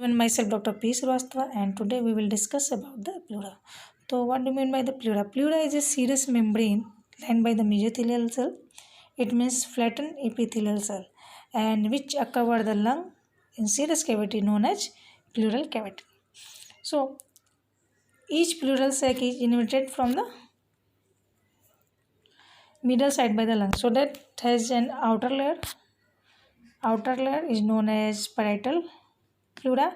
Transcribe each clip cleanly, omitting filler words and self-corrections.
everyone, myself Dr. P. Srivastava, and today we will discuss about the pleura. So what do you mean by the pleura? Pleura is a serous membrane lined by the mesothelial cell. It means flattened epithelial cell and which cover the lung in serous cavity known as pleural cavity. So each pleural sac is innervated from the middle side by the lung. So that has an outer layer. Outer layer is known as parietal pleura,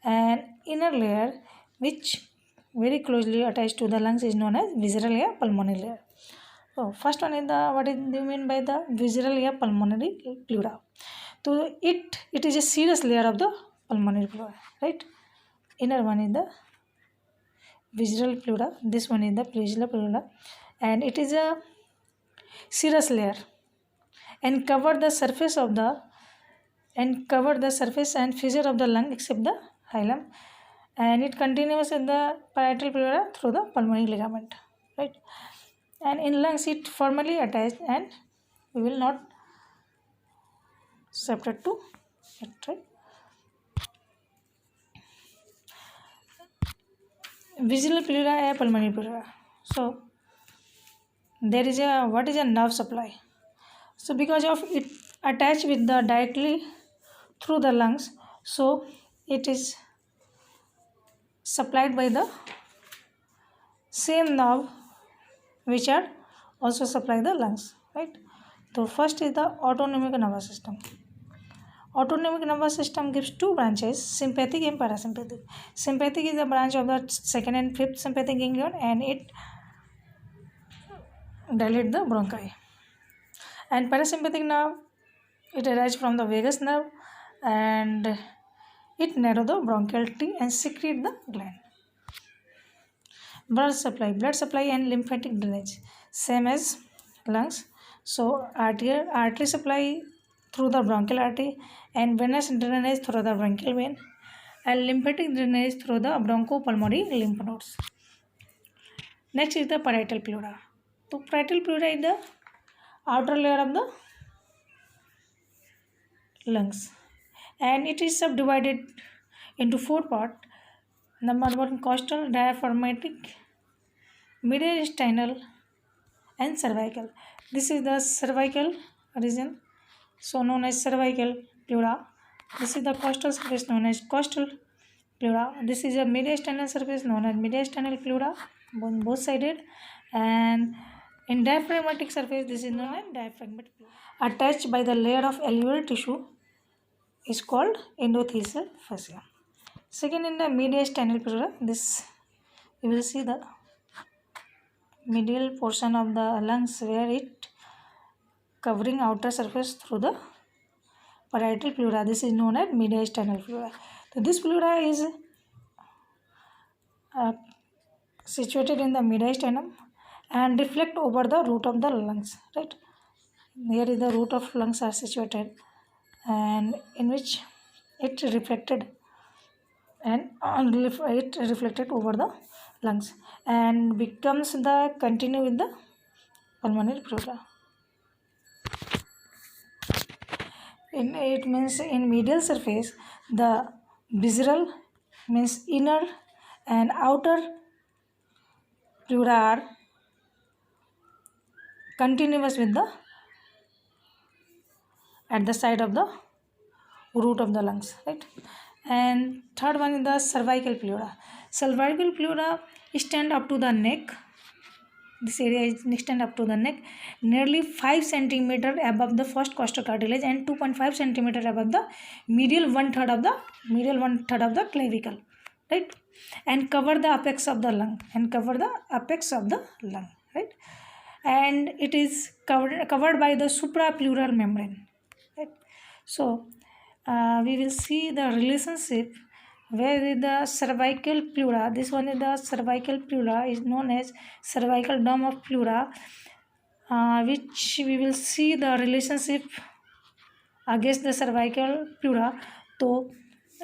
and inner layer which very closely attached to the lungs is known as visceral air pulmonary layer. So first one is the what do you mean by the visceral air pulmonary pleura? So it is a serous layer of the pulmonary pleura, right? Inner one is the visceral pleura. This one is the visceral pleura, and it is a serous layer and cover the surface and fissure of the lung except the hilum, and it continues in the parietal pleura through the pulmonary ligament, right? And in lungs it firmly attached and we will not separate to it, right? Visceral pleura and pulmonary pleura. So there is a what is a nerve supply. So because of it attached with the directly through the lungs, so it is supplied by the same nerve which are also supply the lungs, right? So first is the autonomic nervous system. Autonomic nervous system gives two branches, sympathetic and parasympathetic. Sympathetic is the branch of the second and fifth sympathetic ganglion, and it dilate the bronchi. And parasympathetic nerve, it arises from the vagus nerve and it narrow the bronchial tree and secrete the gland. Blood supply and lymphatic drainage, same as lungs. So artery supply through the bronchial artery, and venous drainage through the bronchial vein, and lymphatic drainage through the bronchopulmonary lymph nodes. Next is the parietal pleura. So parietal pleura is the outer layer of the lungs, and it is subdivided into four parts. Number one, costal, diaphragmatic, mediastinal, and cervical. This is the cervical region, so known as cervical pleura. This is the costal surface known as costal pleura. This is a mediastinal surface known as mediastinal pleura, both sided, and in diaphragmatic surface this is known as diaphragmatic pleura. Attached by the layer of alveolar tissue is called endothelial fascia. Second, in the mediastinal pleura, this you will see the medial portion of the lungs where it covering outer surface through the parietal pleura. This is known as mediastinal pleura. So this pleura is situated in the mediastinum and reflect over the root of the lungs, right? Here is the root of lungs are situated, and in which it reflected and it reflected over the lungs and becomes the continue with the pulmonary pleura. It means in medial surface the visceral means inner and outer pleura are continuous with the at the side of the root of the lungs, right? And third one is the cervical pleura. Cervical pleura stand up to the neck. This area is extend up to the neck, nearly 5 centimeter above the first costal cartilage and 2.5 centimeter above the medial one third of the clavicle, right? And cover the apex of the lung right? And it is covered by the suprapleural membrane, right? So we will see the relationship where the cervical pleura, this one is the cervical pleura, is known as cervical dome of pleura, which we will see the relationship against the cervical pleura. So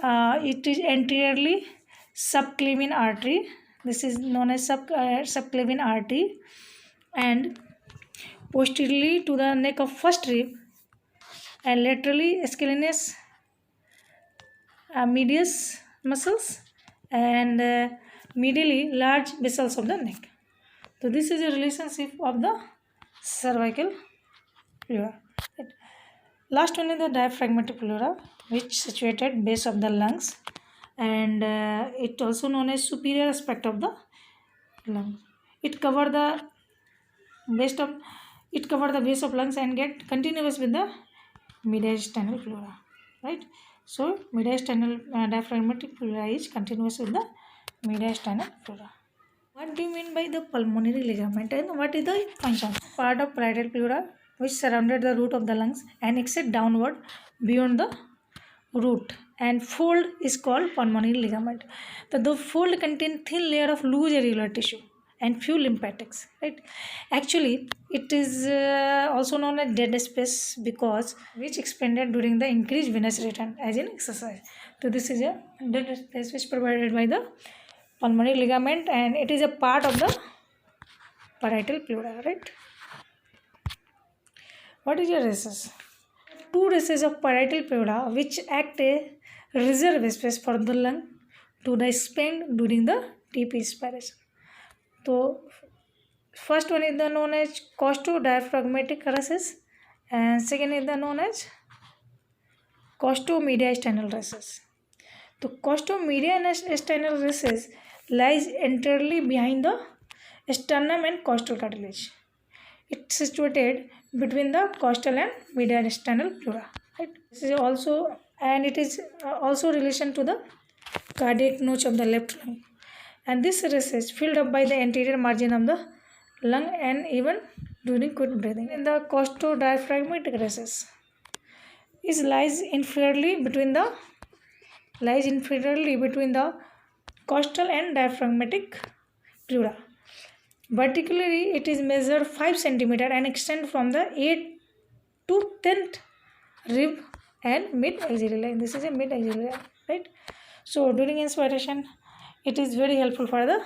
it is anteriorly subclavian artery. This is known as subclavian artery, and posteriorly to the neck of first rib, and laterally scalenus medius muscles and medially large vessels of the neck. So this is a relationship of the cervical pleura. Last one is the diaphragmatic pleura, which situated base of the lungs, and it also known as superior aspect of the lungs. It cover the base of base of lungs and get continuous with the mediastinal pleura, right? So mediastinal diaphragmatic pleura is continuous with the mediastinal pleura. What do you mean by the pulmonary ligament and what is the function? Part of parietal pleura which surrounded the root of the lungs and extend downward beyond the root and fold is called pulmonary ligament. The fold contain thin layer of loose irregular tissue and few lymphatics, right? Actually, it is also known as dead space because which expanded during the increased venous return as in exercise. So this is a dead space which provided by the pulmonary ligament and it is a part of the parietal pleura, right? What is your races? Two races of parietal pleura which act a reserve space for the lung to the expand during the deep inspiration. So first one is the known as costodiaphragmatic races and second is the known as costomediastinal races. The costomediastinal races lies entirely behind the sternum and costal cartilage. It's situated between the costal and mediastinal pleura. Right? This is also and it is also relation to the cardiac notch of the left lung. And this race is filled up by the anterior margin of the lung and even during quick breathing. In the costodiaphragmatic races, it lies inferiorly between the costal and diaphragmatic pleura. Vertically, it is measured 5 cm and extend from the 8th to 10th rib and mid-axillary line. This is a mid-axillary line, right? So during inspiration, it is very helpful for the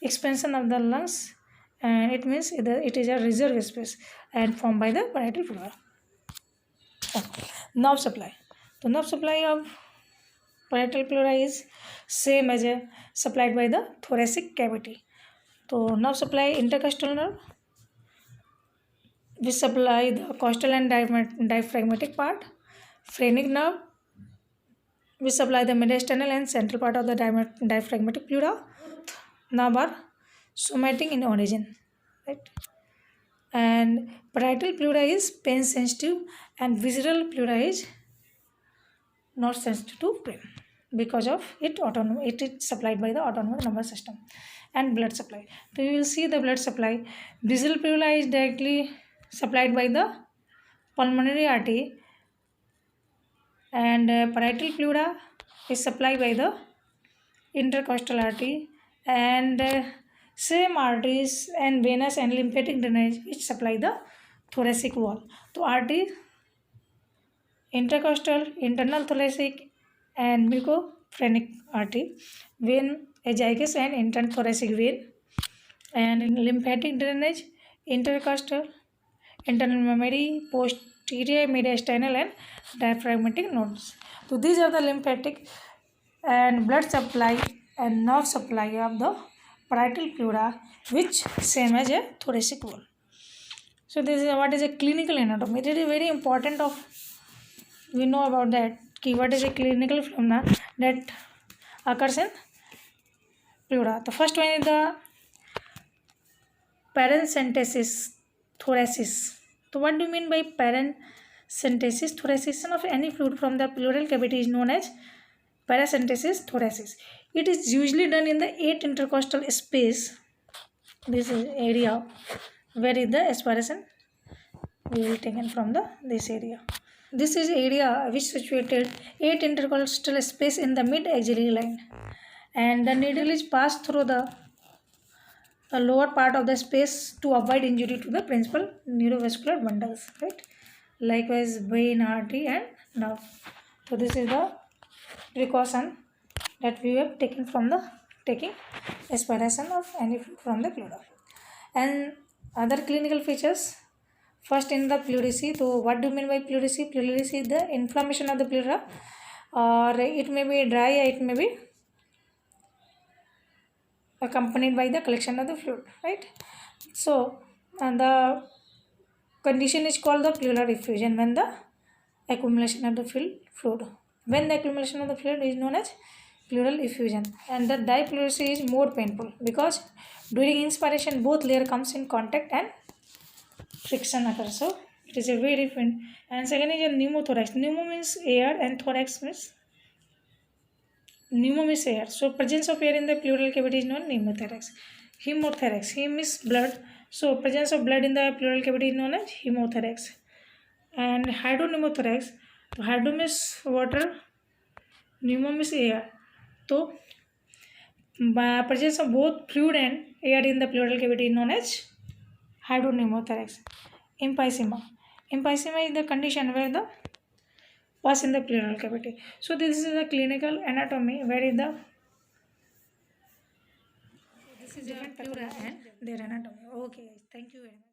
expansion of the lungs, and it means it is a reserve space and formed by the parietal pleura. Nerve supply. The nerve supply of parietal pleura is same as supplied by the thoracic cavity. So nerve supply intercostal nerve, which supply the costal and diaphragmatic part. Phrenic nerve, which supply the mediastinal and central part of the diaphragmatic pleura. Nerve are somatic in origin, right? And parietal pleura is pain sensitive and visceral pleura is not sensitive to pain because of it is supplied by the autonomic nervous system. And blood supply. So you will see the blood supply. Visceral pleura is directly supplied by the pulmonary artery and parietal pleura is supplied by the intercostal artery and same arteries and venous and lymphatic drainage which supply the thoracic wall. So artery, intercostal, internal thoracic and mucophrenic artery, vein, azygous and intrathoracic vein, and in lymphatic drainage, intercostal, internal mammary, posterior mediastinal and diaphragmatic nodes. So these are the lymphatic and blood supply and nerve supply of the parietal pleura, which same as a thoracic wall. So this is what is a clinical anatomy. It is very important of we know about that. What is a clinical phenomena that occurs in pleura. The first one is the paracentesis thoracis. So what do you mean by paracentesis thoracis? Of any fluid from the pleural cavity is known as paracentesis thoracis. It is usually done in the 8 intercostal space. This is area where is the aspiration we will taken from this area. This is area which situated 8 intercostal space in the mid-axillary line, and the needle is passed through the lower part of the space to avoid injury to the principal neurovascular bundles, right? Likewise, vein, artery, and nerve. So this is the precaution that we have taken from the taking aspiration of any fluid from the pleura. And other clinical features. First in the pleurisy. So what do you mean by pleurisy? Pleurisy is the inflammation of the pleura or it may be dry, or it may be accompanied by the collection of the fluid, right? So the condition is called the pleural effusion when the accumulation of the fluid. When the accumulation of the fluid is known as pleural effusion, and the dipleurisy is more painful because during inspiration both layer comes in contact and friction occurs. So it is a very different. And second is a pneumothorax. Pneumo means air. So presence of air in the pleural cavity is known as pneumothorax. Hemothorax. Hem is blood. So presence of blood in the pleural cavity is known as hemothorax. And hydropneumothorax. So hydro means water, pneumo means air. So presence of both fluid and air in the pleural cavity is known as hydropneumothorax. Emphysema. Emphysema is the condition where the pus in the pleural cavity. So this is the clinical anatomy where is the this is different pleura and their anatomy. Okay, thank you very much.